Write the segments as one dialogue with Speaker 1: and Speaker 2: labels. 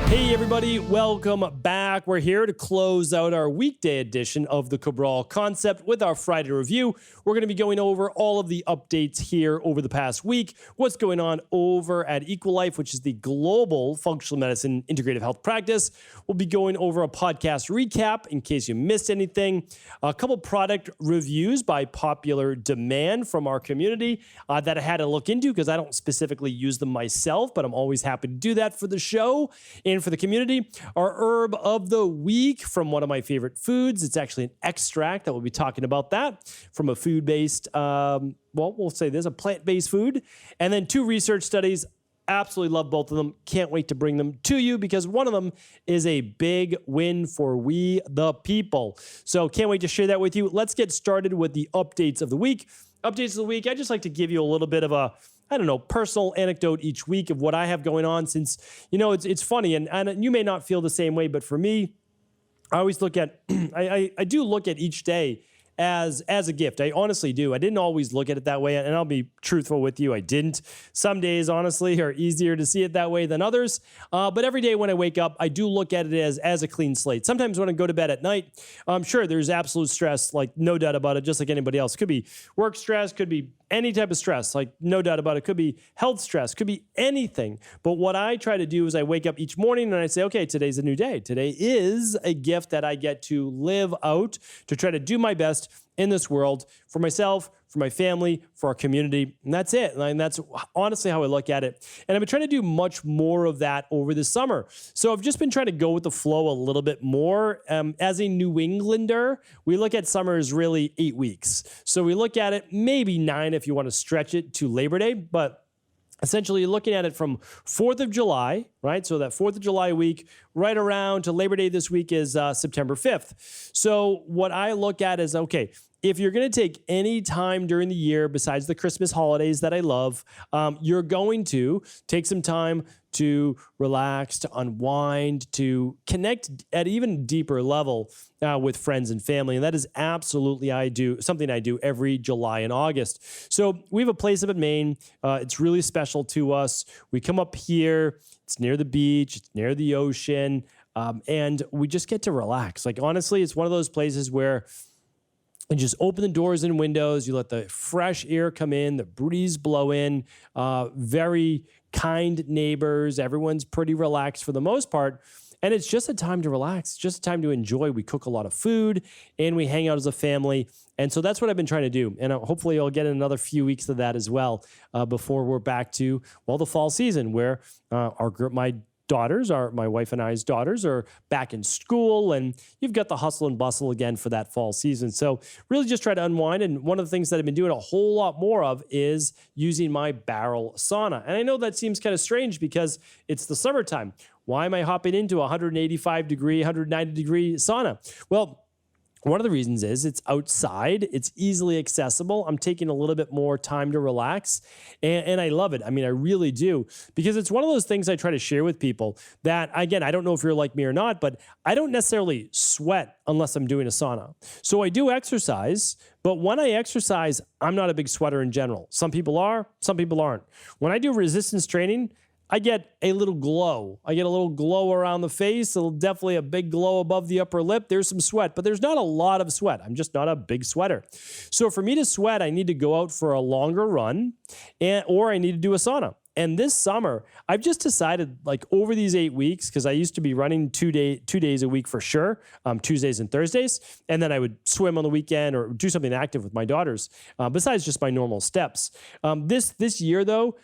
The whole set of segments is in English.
Speaker 1: Hey everybody, welcome back. We're here to close out our weekday edition of the Cabral Concept with our Friday review. We're going to be going over all of the updates here over the past week, what's going on over at EquiLife, which is the global functional medicine integrative health practice. We'll be going over a podcast recap in case you missed anything, a couple product reviews by popular demand from our community that I had to look into because I don't specifically use them myself, but I'm always happy to do that for the show. And for the community, our herb of the week from one of my favorite foods. It's actually an extract that we'll be talking about that from a food-based, we'll say there's a plant-based food. And then 2 research studies. Absolutely love both of them. Can't wait to bring them to you because one of them is a big win for we the people. So can't wait to share that with you. Let's get started with the updates of the week. Updates of the week, I just like to give you a little bit of a personal anecdote each week of what I have going on since, it's funny and you may not feel the same way, but for me, I always look at, I do look at each day as a gift. I honestly do. I didn't always look at it that way, and I'll be truthful with you. I didn't. Some days, honestly, are easier to see it that way than others. But every day when I wake up, I do look at it as a clean slate. Sometimes when I go to bed at night, sure, there's absolute stress, like no doubt about it, just like anybody else. Could be work stress, could be any type of stress, like no doubt about it. Could be health stress, could be anything. But what I try to do is I wake up each morning and I say, okay, today's a new day. Today is a gift that I get to live out, to try to do my best in this world for myself, for my family, for our community. And that's it. And that's honestly how I look at it. And I've been trying to do much more of that over the summer. So I've just been trying to go with the flow a little bit more. As a New Englander, we look at summer as really 8 weeks. So we look at it maybe 9 if you want to stretch it to Labor Day, but essentially, you're looking at it from 4th of July, right? So that 4th of July week, right around to Labor Day this week is September 5th. So what I look at is, okay, if you're going to take any time during the year besides the Christmas holidays that I love, you're going to take some time to relax, to unwind, to connect at even deeper level with friends and family. And that is absolutely something I do every July and August. So we have a place up in Maine. It's really special to us. We come up here. It's near the beach. It's near the ocean. And we just get to relax. Like, honestly, it's one of those places where and just open the doors and windows. You let the fresh air come in, the breeze blow in. Very kind neighbors. Everyone's pretty relaxed for the most part. And it's just a time to relax, just a time to enjoy. We cook a lot of food and we hang out as a family. And so that's what I've been trying to do. And hopefully I'll get another few weeks of that as well before we're back to, the fall season where my wife and I's daughters are back in school, and you've got the hustle and bustle again for that fall season. So really just try to unwind. And one of the things that I've been doing a whole lot more of is using my barrel sauna. And I know that seems kind of strange because it's the summertime. Why am I hopping into a 185 degree, 190 degree sauna? Well, one of the reasons is it's outside, it's easily accessible. I'm taking a little bit more time to relax, and I love it. I mean, I really do, because it's one of those things I try to share with people that, again, I don't know if you're like me or not, but I don't necessarily sweat unless I'm doing a sauna. So I do exercise, but when I exercise, I'm not a big sweater in general. Some people are, some people aren't. When I do resistance training, I get a little glow. I get a little glow around the face, definitely a big glow above the upper lip. There's some sweat, but there's not a lot of sweat. I'm just not a big sweater. So for me to sweat, I need to go out for a longer run or I need to do a sauna. And this summer, I've just decided, like, over these 8 weeks, because I used to be running 2 days a week for sure, Tuesdays and Thursdays, and then I would swim on the weekend or do something active with my daughters, besides just my normal steps. This year, though,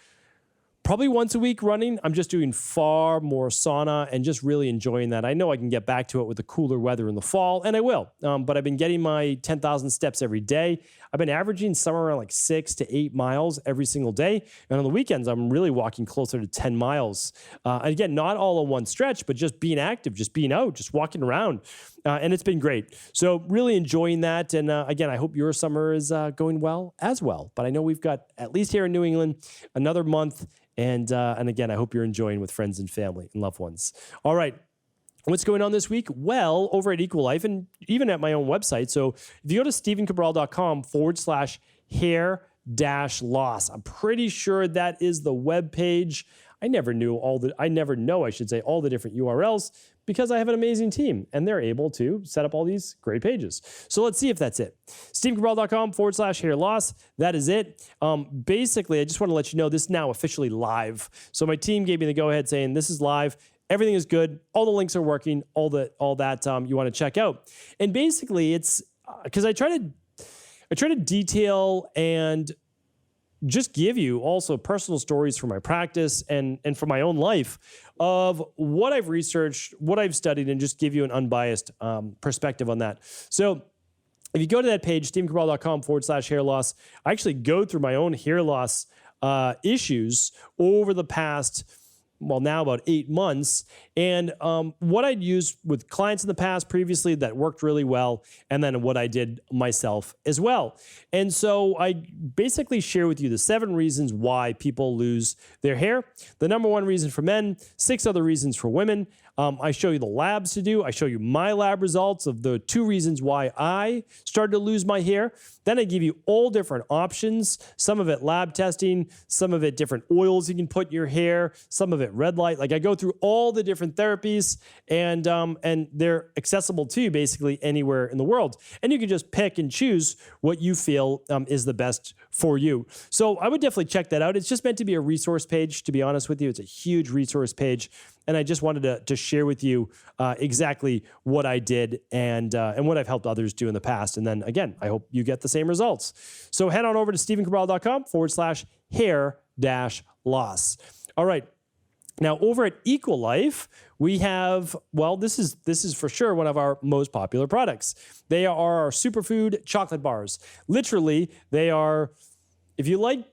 Speaker 1: probably once a week running. I'm just doing far more sauna and just really enjoying that. I know I can get back to it with the cooler weather in the fall, and I will. But I've been getting my 10,000 steps every day. I've been averaging somewhere around like 6 to 8 miles every single day. And on the weekends, I'm really walking closer to 10 miles. Again, not all in one stretch, but just being active, just being out, just walking around. And it's been great. So really enjoying that. And again, I hope your summer is going well as well. But I know we've got, at least here in New England, another month. And again, I hope you're enjoying with friends and family and loved ones. All right. What's going on this week? Well, over at EquiLife and even at my own website. So if you go to stephencabral.com/hair-loss, I'm pretty sure that is the web page. I never know, I should say, all the different URLs because I have an amazing team and they're able to set up all these great pages. So let's see if that's it. StephenCabral.com/hair loss. That is it. Basically, I just want to let you know this is now officially live. So my team gave me the go ahead saying this is live. Everything is good. All the links are working. All that you want to check out. And basically, it's because I try to detail and just give you also personal stories from my practice and from my own life of what I've researched, what I've studied, and just give you an unbiased perspective on that. So if you go to that page, StephenCabral.com/hair loss, I actually go through my own hair loss issues over the past, well, now about 8 months. And what I'd used with clients in the past previously that worked really well, and then what I did myself as well. And so I basically share with you the 7 reasons why people lose their hair. The number 1 reason for men, 6 other reasons for women. I show you the labs to do. I show you my lab results of the 2 reasons why I started to lose my hair. Then I give you all different options, some of it lab testing, some of it different oils you can put in your hair, some of it red light. Like I go through all the different therapies and they're accessible to you basically anywhere in the world. And you can just pick and choose what you feel is the best for you. So I would definitely check that out. It's just meant to be a resource page, to be honest with you. It's a huge resource page. And I just wanted to share with you exactly what I did and what I've helped others do in the past. And then again, I hope you get the same results. So head on over to StephenCabral.com/hair-loss. All right. Now over at EquiLife, we have, well, this is for sure one of our most popular products. They are our Superfood chocolate bars. Literally, they are, if you like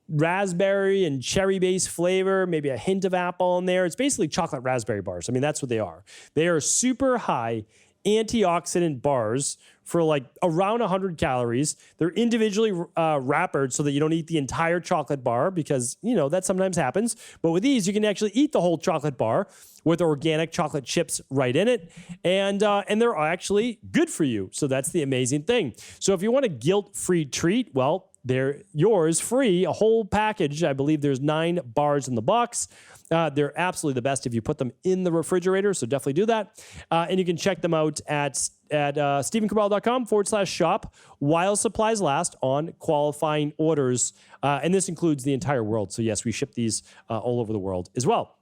Speaker 1: raspberry and cherry-based flavor, maybe a hint of apple in there. It's basically chocolate raspberry bars. I mean, that's what they are. They are super high antioxidant bars for like around 100 calories. They're individually wrappered so that you don't eat the entire chocolate bar because, you know, that sometimes happens. But with these, you can actually eat the whole chocolate bar with organic chocolate chips right in it. And they're actually good for you. So that's the amazing thing. So if you want a guilt-free treat, well, they're yours free, a whole package. I believe there's 9 bars in the box. They're absolutely the best if you put them in the refrigerator, so definitely do that. And you can check them out at StephenCabral.com/shop while supplies last on qualifying orders. And this includes the entire world. So yes, we ship these all over the world as well.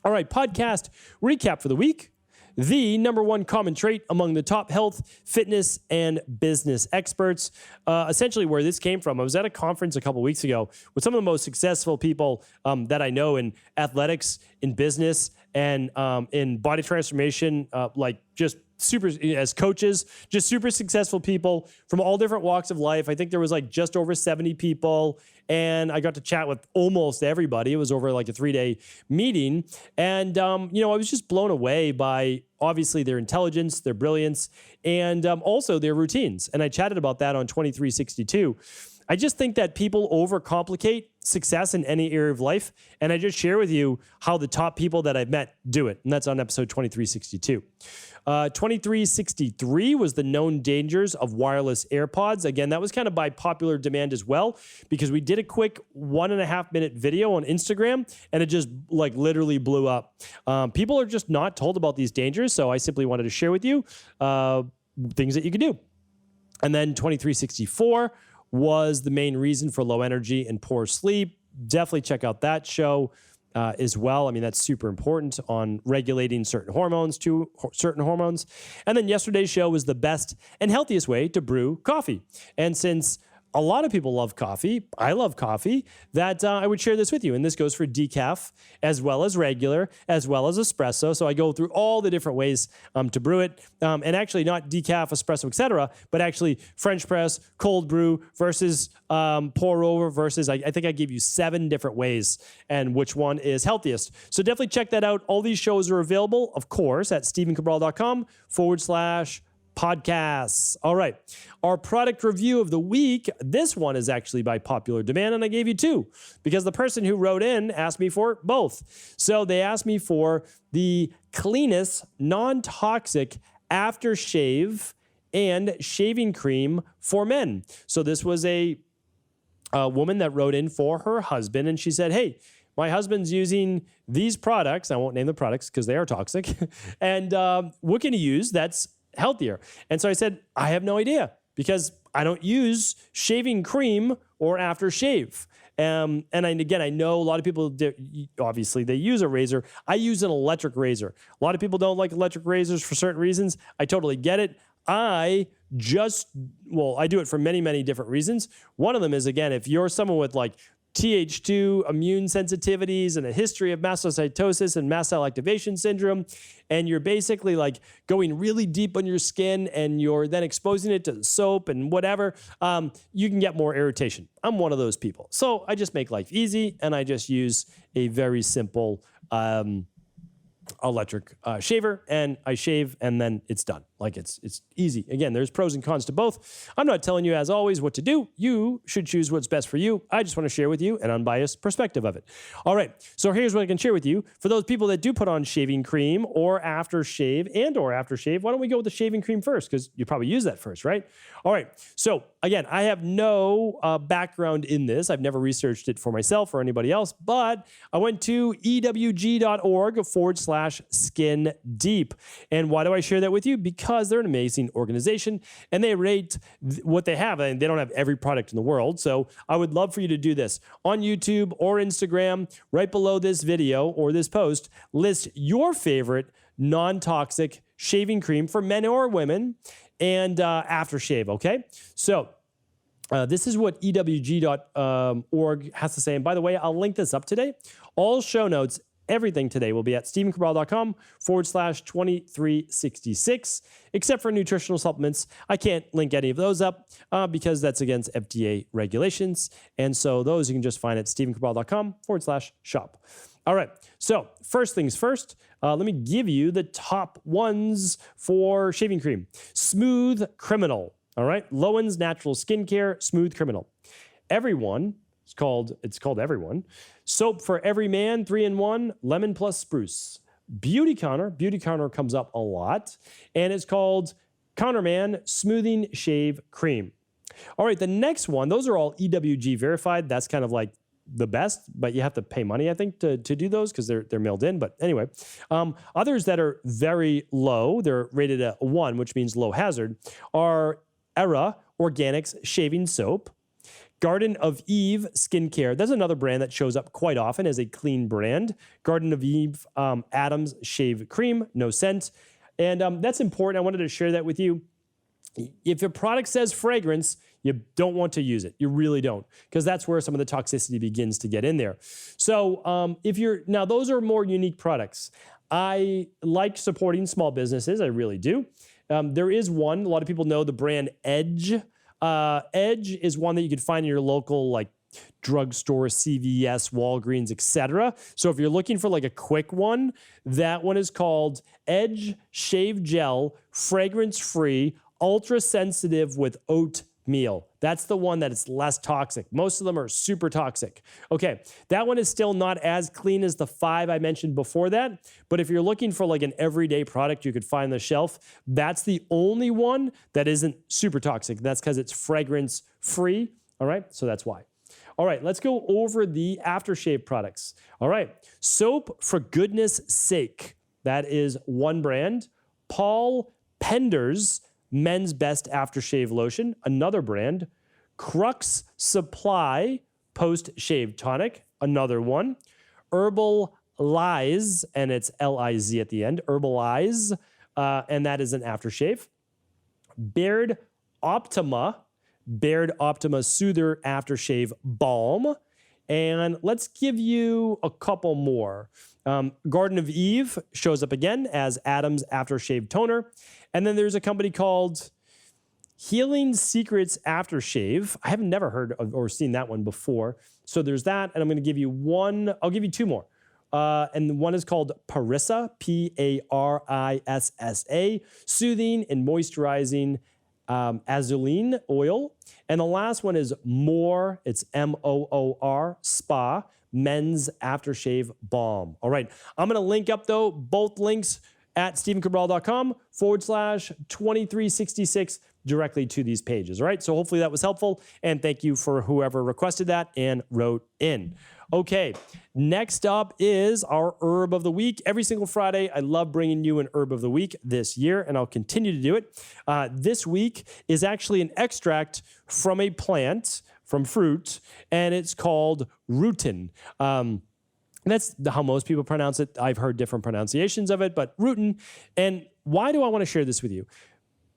Speaker 1: All right, podcast recap for the week. The number 1 common trait among the top health, fitness, and business experts. Essentially where this came from, I was at a conference a couple weeks ago with some of the most successful people that I know in athletics, in business, and in body transformation, like just super, as coaches, just super successful people from all different walks of life. I think there was like just over 70 people. And I got to chat with almost everybody. It was over like a 3-day meeting. And, you know, I was just blown away by obviously their intelligence, their brilliance, and also their routines. And I chatted about that on 2362. I just think that people overcomplicate success in any area of life. And I just share with you how the top people that I've met do it. And that's on episode 2362. 2363 was the known dangers of wireless AirPods. Again, that was kind of by popular demand as well, because we did a quick 1.5-minute video on Instagram and it just like literally blew up. People are just not told about these dangers. So I simply wanted to share with you things that you can do. And then 2364 was the main reason for low energy and poor sleep. Definitely check out that show as well. I mean, that's super important on regulating certain hormones. And then yesterday's show was the best and healthiest way to brew coffee. And since a lot of people love coffee, I love coffee, that I would share this with you. And this goes for decaf as well as regular, as well as espresso. So I go through all the different ways to brew it. And actually not decaf, espresso, etc., but actually French press, cold brew versus pour over versus, I think I gave you 7 different ways and which one is healthiest. So definitely check that out. All these shows are available, of course, at StephenCabral.com/podcasts. All right. Our product review of the week. This one is actually by popular demand, and I gave you 2 because the person who wrote in asked me for both. So they asked me for the cleanest, non-toxic aftershave and shaving cream for men. So this was a woman that wrote in for her husband, and she said, hey, my husband's using these products. I won't name the products because they are toxic. And what can he use that's healthier? And so I said, I have no idea because I don't use shaving cream or aftershave. And again, I know a lot of people, obviously, they use a razor. I use an electric razor. A lot of people don't like electric razors for certain reasons. I totally get it. I do it for many, many different reasons. One of them is, again, if you're someone with like Th2 immune sensitivities and a history of mastocytosis and mast cell activation syndrome, and you're basically like going really deep on your skin and you're then exposing it to soap and whatever, you can get more irritation. I'm one of those people. So I just make life easy and I just use a very simple electric shaver, and I shave and then it's done. Like it's easy. Again, there's pros and cons to both. I'm not telling you, as always, what to do. You should choose what's best for you. I just want to share with you an unbiased perspective of it. All right. So here's what I can share with you. For those people that do put on shaving cream or aftershave, why don't we go with the shaving cream first? Because you probably use that first, right? All right. So again, I have no background in this. I've never researched it for myself or anybody else, but I went to ewg.org/skin deep. And why do I share that with you? Because they're an amazing organization and they rate what they have. And they don't have every product in the world. So I would love for you to do this on YouTube or Instagram. Right below this video or this post, list your favorite non-toxic shaving cream for men or women and aftershave, okay? So this is what EWG.org has to say. And by the way, I'll link this up today. All show notes, everything today will be at stephencabral.com/2366, except for nutritional supplements. I can't link any of those up because that's against FDA regulations. And so those you can just find at stephencabral.com/shop. All right. So first things first, let me give you the top ones for shaving cream. Smooth Criminal. All right. Lowen's Natural Skincare, Smooth Criminal. Everyone, it's called Everyone. Soap for Every Man, 3-in-1, lemon plus spruce. Beauty Counter comes up a lot. And it's called Counterman Smoothing Shave Cream. All right. The next one, those are all EWG verified. That's kind of like the best, but you have to pay money, I think, to do those because they're mailed in. But anyway, others that are very low, they're rated a 1, which means low hazard, are Era Organics Shaving Soap, Garden of Eve Skincare. That's another brand that shows up quite often as a clean brand. Garden of Eve Adams Shave Cream, no scent. And that's important. I wanted to share that with you. If your product says fragrance, you don't want to use it. You really don't, because that's where some of the toxicity begins to get in there. So now those are more unique products. I like supporting small businesses. I really do. There is one, a lot of people know the brand Edge. Edge is one that you could find in your local like drugstore, CVS, Walgreens, etc. So if you're looking for like a quick one, that one is called Edge Shave Gel, fragrance-free, ultra-sensitive with oatmeal. That's the one that is less toxic. Most of them are super toxic. Okay, that one is still not as clean as the 5 I mentioned before that, but if you're looking for like an everyday product you could find on the shelf, that's the only one that isn't super toxic. That's because it's fragrance-free, all right? So that's why. All right, let's go over the aftershave products. All right, Soap for Goodness Sake. That is one brand. Paul Pender's Men's Best Aftershave Lotion, another brand. Crux Supply Post-Shave Tonic, another one. Herbal Lize, and it's L-I-Z at the end. Herbal Lize, and that is an aftershave. Baird Optima Soother Aftershave Balm. And let's give you a couple more. Garden of Eve shows up again as Adam's Aftershave Toner. And then there's a company called Healing Secrets Aftershave. I have never heard of or seen that one before. So there's that. And I'm going to give you one. I'll give you 2 more. And one is called Parissa, P-A-R-I-S-S-A, Soothing and Moisturizing Azulene Oil. And the last one is Moor. It's M-O-O-R, Spa, Men's Aftershave Balm. All right. I'm going to link up, though, both links at stephencabral.com/2366. directly to these pages. All right. So hopefully that was helpful. And thank you for whoever requested that and wrote in. Okay. Next up is our herb of the week. Every single Friday, I love bringing you an herb of the week this year, and I'll continue to do it. This week is actually an extract from a plant, from fruit, and it's called Rutin. That's how most people pronounce it. I've heard different pronunciations of it, but Rutin. And why do I want to share this with you?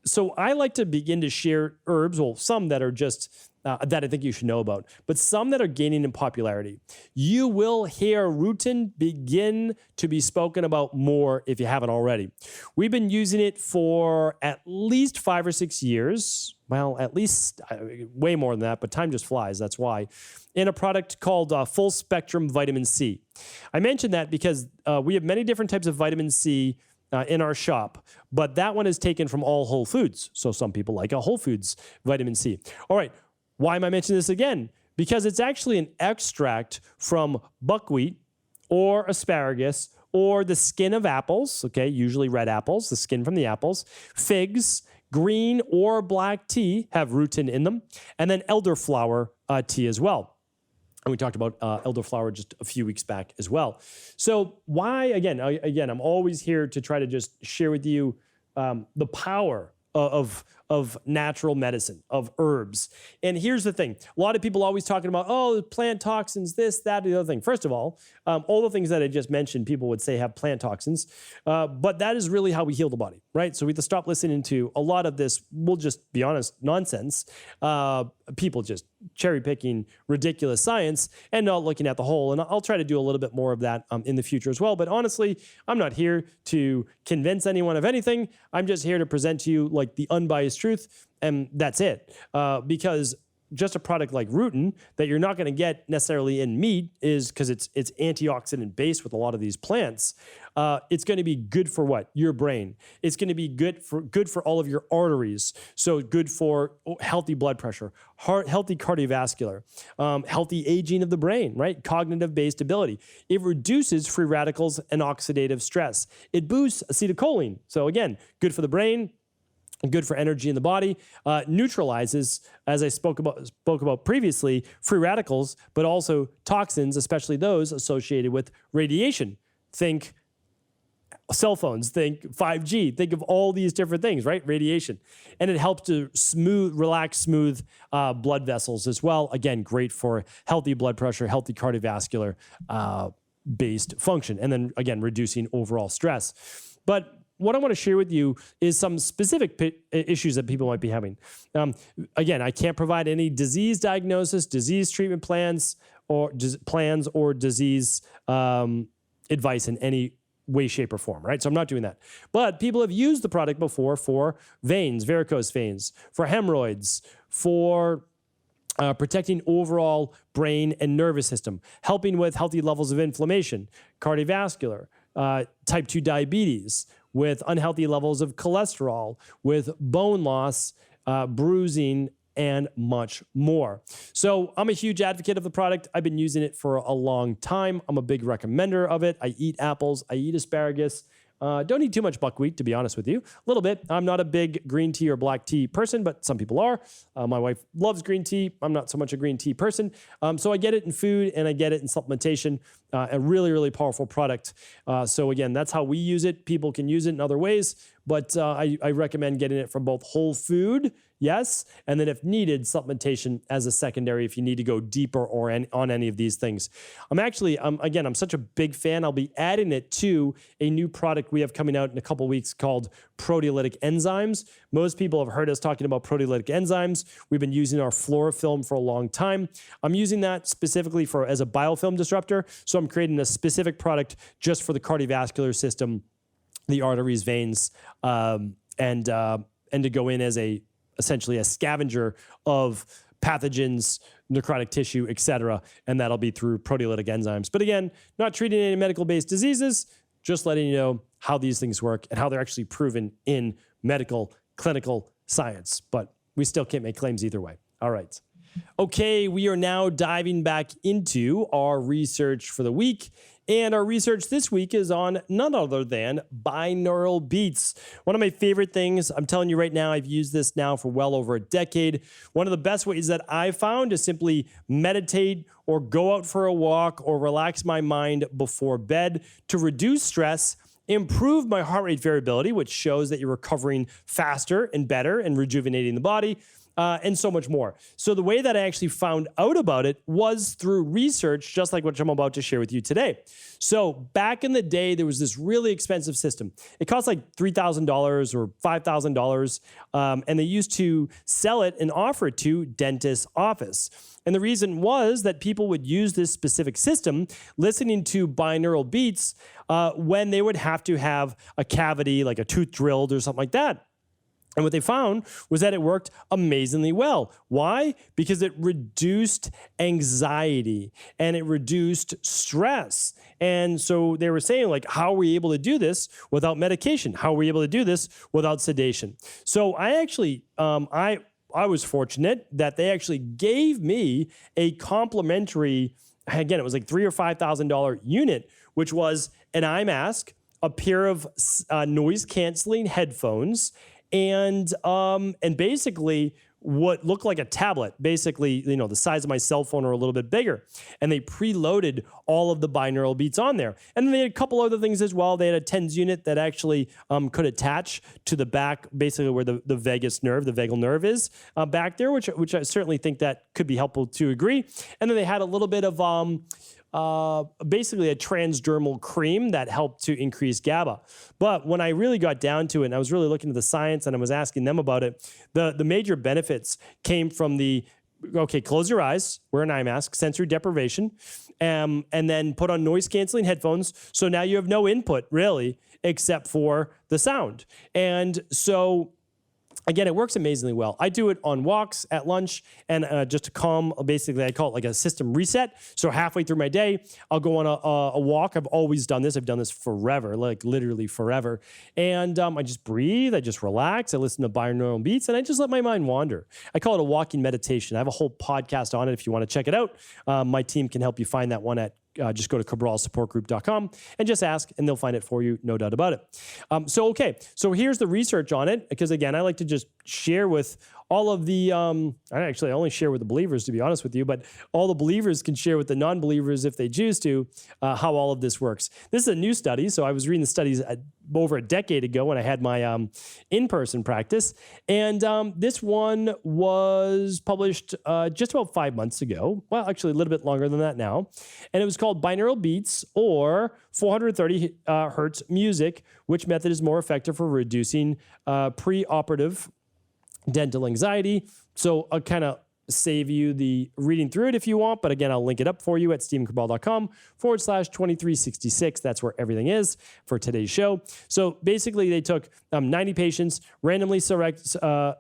Speaker 1: So I like to begin to share herbs, well, some that are just that I think you should know about, but some that are gaining in popularity. You will hear Rutin begin to be spoken about more if you haven't already. We've been using it for at least 5 or 6 years. Well, at least way more than that, but time just flies. That's why. In a product called Full Spectrum Vitamin C. I mentioned that because we have many different types of vitamin C in our shop, but that one is taken from all whole foods. So some people like a whole foods vitamin C. All right. Why am I mentioning this again? Because it's actually an extract from buckwheat or asparagus or the skin of apples, okay, usually red apples, the skin from the apples, figs, green or black tea have Rutin in them, and then elderflower tea as well. And we talked about elderflower just a few weeks back as well. So why, again, I'm always here to try to just share with you the power of natural medicine, of herbs. And here's the thing. A lot of people always talking about, oh, plant toxins, this, that, the other thing. First of all the things that I just mentioned, people would say have plant toxins, but that is really how we heal the body, right? So we have to stop listening to a lot of this, we'll just be honest, nonsense. People just cherry picking ridiculous science and not looking at the whole. And I'll try to do a little bit more of that in the future as well. But honestly, I'm not here to convince anyone of anything. I'm just here to present to you like the unbiased truth, and that's it. Because just a product like Rutin that you're not going to get necessarily in meat is because it's antioxidant based with a lot of these plants. It's going to be good for what? Your brain. It's going to be good for all of your arteries. So good for healthy blood pressure, healthy cardiovascular, healthy aging of the brain, right? Cognitive based ability. It reduces free radicals and oxidative stress. It boosts acetylcholine. So again, good for the brain, good for energy in the body, neutralizes, as I spoke about previously, free radicals, but also toxins, especially those associated with radiation. Think cell phones, think 5G, think of all these different things, right? Radiation. And it helps to relax smooth blood vessels as well. Again, great for healthy blood pressure, healthy cardiovascular based function. And then again, reducing overall stress. But what I want to share with you is some specific issues that people might be having. Again, I can't provide any disease diagnosis, disease treatment plans, or disease advice in any way, shape, or form, right? So I'm not doing that. But people have used the product before for veins, varicose veins, for hemorrhoids, for protecting overall brain and nervous system, helping with healthy levels of inflammation, cardiovascular, type 2 diabetes, with unhealthy levels of cholesterol, with bone loss, bruising, and much more. So I'm a huge advocate of the product. I've been using it for a long time. I'm a big recommender of it. I eat apples. I eat asparagus. Don't eat too much buckwheat, to be honest with you. A little bit. I'm not a big green tea or black tea person, but some people are. My wife loves green tea. I'm not so much a green tea person. So I get it in food and I get it in supplementation. A really, really powerful product. So again, that's how we use it. People can use it in other ways, but I recommend getting it from both whole food, yes, and then if needed, supplementation as a secondary if you need to go deeper or on any of these things. I'm such a big fan. I'll be adding it to a new product we have coming out in a couple weeks called proteolytic enzymes. Most people have heard us talking about proteolytic enzymes. We've been using our Florafilm for a long time. I'm using that specifically as a biofilm disruptor. So I'm creating a specific product just for the cardiovascular system, the arteries, veins, and to go in as essentially a scavenger of pathogens, necrotic tissue, etc. And that'll be through proteolytic enzymes. But again, not treating any medical-based diseases, just letting you know how these things work and how they're actually proven in medical, clinical science. But we still can't make claims either way. All right. Okay, we are now diving back into our research for the week. And our research this week is on none other than binaural beats. One of my favorite things, I'm telling you right now, I've used this now for well over a decade. One of the best ways that I found to simply meditate or go out for a walk or relax my mind before bed to reduce stress, improve my heart rate variability, which shows that you're recovering faster and better and rejuvenating the body, and so much more. So the way that I actually found out about it was through research, just like what I'm about to share with you today. So back in the day, there was this really expensive system. It cost like $3,000 or $5,000, and they used to sell it and offer it to dentist's office. And the reason was that people would use this specific system, listening to binaural beats, when they would have to have a cavity, like a tooth drilled or something like that. And what they found was that it worked amazingly well. Why? Because it reduced anxiety and it reduced stress. And so they were saying, like, how are we able to do this without medication? How are we able to do this without sedation? So I actually, I was fortunate that they actually gave me a complimentary, again, it was like $3,000 or $5,000 unit, which was an eye mask, a pair of noise canceling headphones, and basically what looked like a tablet, basically, you know, the size of my cell phone or a little bit bigger. And they preloaded all of the binaural beats on there. And then they had a couple other things as well. They had a TENS unit that actually could attach to the back, basically where the vagus nerve, the vagal nerve is back there, which I certainly think that could be helpful to agree. And then they had a little bit of basically a transdermal cream that helped to increase GABA. But when I really got down to it and I was really looking at the science and I was asking them about it, the major benefits came from okay, close your eyes, wear an eye mask, sensory deprivation, and then put on noise canceling headphones. So now you have no input really, except for the sound. And so again, it works amazingly well. I do it on walks, at lunch, and just to calm, basically, I call it like a system reset. So halfway through my day, I'll go on a walk. I've always done this. I've done this forever, like literally forever. And I just breathe. I just relax. I listen to binaural beats, and I just let my mind wander. I call it a walking meditation. I have a whole podcast on it if you want to check it out. My team can help you find that one at just go to cabralsupportgroup.com and just ask, and they'll find it for you, no doubt about it. So here's the research on it, because again, I like to just share with all of the, I only share with the believers, to be honest with you, but all the believers can share with the non-believers if they choose to, how all of this works. This is a new study, so I was reading the studies over a decade ago when I had my in-person practice, and this one was published just about 5 months ago. Well, actually a little bit longer than that now, and it was called Binaural Beats or 430 hertz music, which method is more effective for reducing preoperative dental anxiety. So I'll kind of save you the reading through it if you want, but again, I'll link it up for you at stephencabral.com/2366. That's where everything is for today's show. So basically they took 90 patients, randomly selected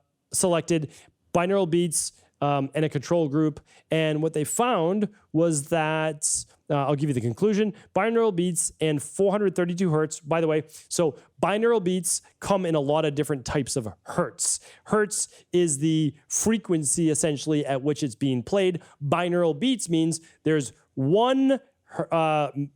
Speaker 1: binaural beats and a control group. And what they found was that, I'll give you the conclusion, binaural beats and 432 hertz, by the way. So binaural beats come in a lot of different types of hertz. Hertz is the frequency essentially at which it's being played. Binaural beats means there's one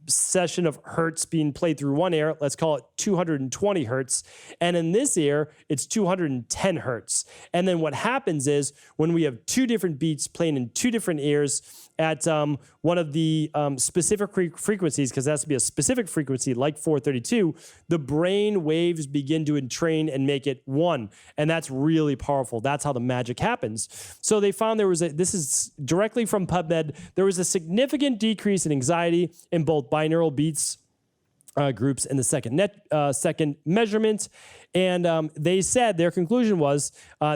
Speaker 1: session of hertz being played through one ear. Let's call it 220 hertz. And in this ear, it's 210 hertz. And then what happens is when we have two different beats playing in two different ears at one of the specific frequencies, because it has to be a specific frequency like 432, the brain waves begin to entrain and make it one. And that's really powerful. That's how the magic happens. So they found this is directly from PubMed, there was a significant decrease in anxiety in both binaural beats groups in the second measurement. And they said their conclusion was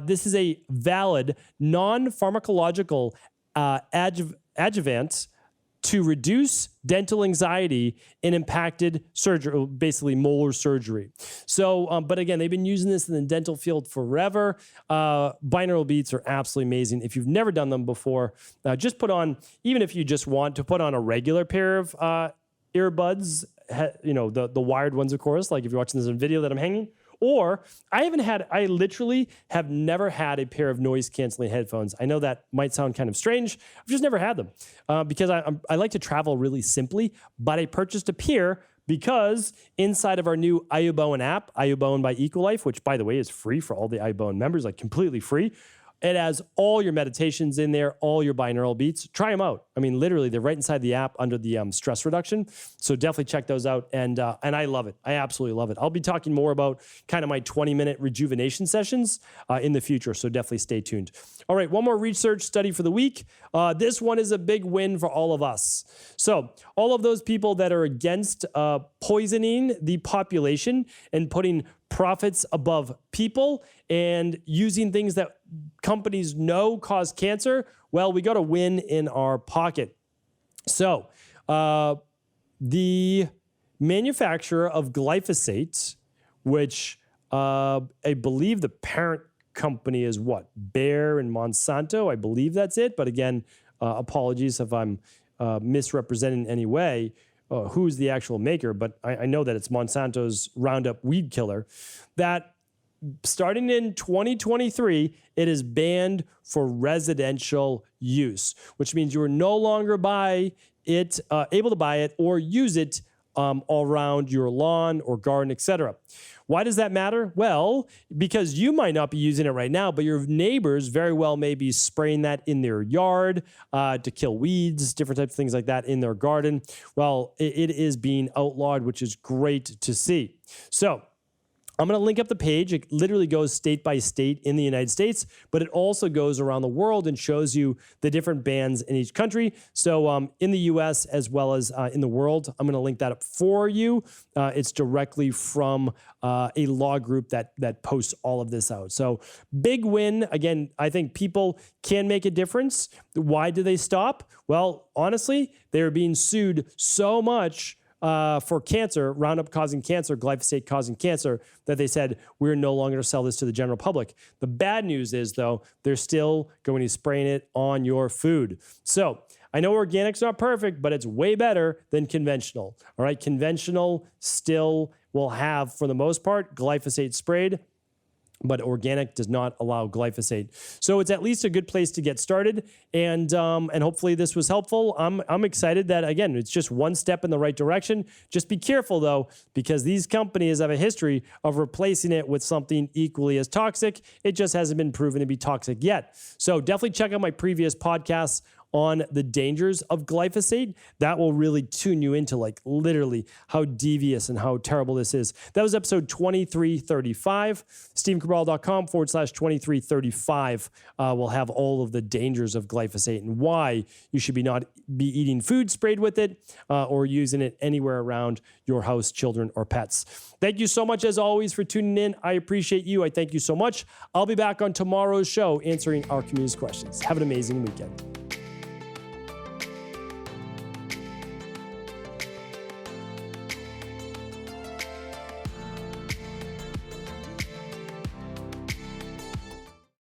Speaker 1: this is a valid non-pharmacological adjuvant to reduce dental anxiety in impacted surgery, basically molar surgery. So, but again, they've been using this in the dental field forever. Binaural beats are absolutely amazing. If you've never done them before, just put on, even if you just want to put on a regular pair of earbuds, you know, the wired ones, of course, like if you're watching this in video that I'm hanging, Or I literally have never had a pair of noise canceling headphones. I know that might sound kind of strange. I've just never had them because I like to travel really simply, but I purchased a pair because inside of our new iUBone app, iUBone by EquiLife, which by the way is free for all the iUBone members, like completely free. It has all your meditations in there, all your binaural beats. Try them out. I mean, literally, they're right inside the app under the stress reduction. So definitely check those out. And I love it. I absolutely love it. I'll be talking more about kind of my 20-minute rejuvenation sessions in the future. So definitely stay tuned. All right, one more research study for the week. This one is a big win for all of us. So all of those people that are against poisoning the population and putting profits above people and using things that companies know cause cancer, well, we got a win in our pocket. So the manufacturer of glyphosate, which I believe the parent company is what? Bayer and Monsanto. I believe that's it. But again, apologies if I'm misrepresenting in any way who's the actual maker, but I know that it's Monsanto's Roundup weed killer, that starting in 2023, it is banned for residential use, which means you are no longer able to buy it or use it all around your lawn or garden, etc. Why does that matter? Well, because you might not be using it right now, but your neighbors very well may be spraying that in their yard to kill weeds, different types of things like that in their garden. Well, it is being outlawed, which is great to see. So I'm going to link up the page. It literally goes state by state in the United States, but it also goes around the world and shows you the different bans in each country. So in the US as well as in the world, I'm going to link that up for you. It's directly from a law group that posts all of this out. So big win. Again, I think people can make a difference. Why do they stop? Well, honestly, they're being sued so much for cancer, Roundup causing cancer, glyphosate causing cancer, that they said, we're no longer to sell this to the general public. The bad news is, though, they're still going to be spraying it on your food. So I know organic's not perfect, but it's way better than conventional. All right, conventional still will have, for the most part, glyphosate sprayed, but organic does not allow glyphosate. So it's at least a good place to get started. And hopefully this was helpful. I'm excited that, again, it's just one step in the right direction. Just be careful, though, because these companies have a history of replacing it with something equally as toxic. It just hasn't been proven to be toxic yet. So definitely check out my previous podcasts on the dangers of glyphosate. That will really tune you into like literally how devious and how terrible this is. That was episode 2335. StephenCabral.com/2335 will have all of the dangers of glyphosate and why you should not be eating food sprayed with it or using it anywhere around your house, children, or pets. Thank you so much, as always, for tuning in. I appreciate you. I thank you so much. I'll be back on tomorrow's show answering our community's questions. Have an amazing weekend.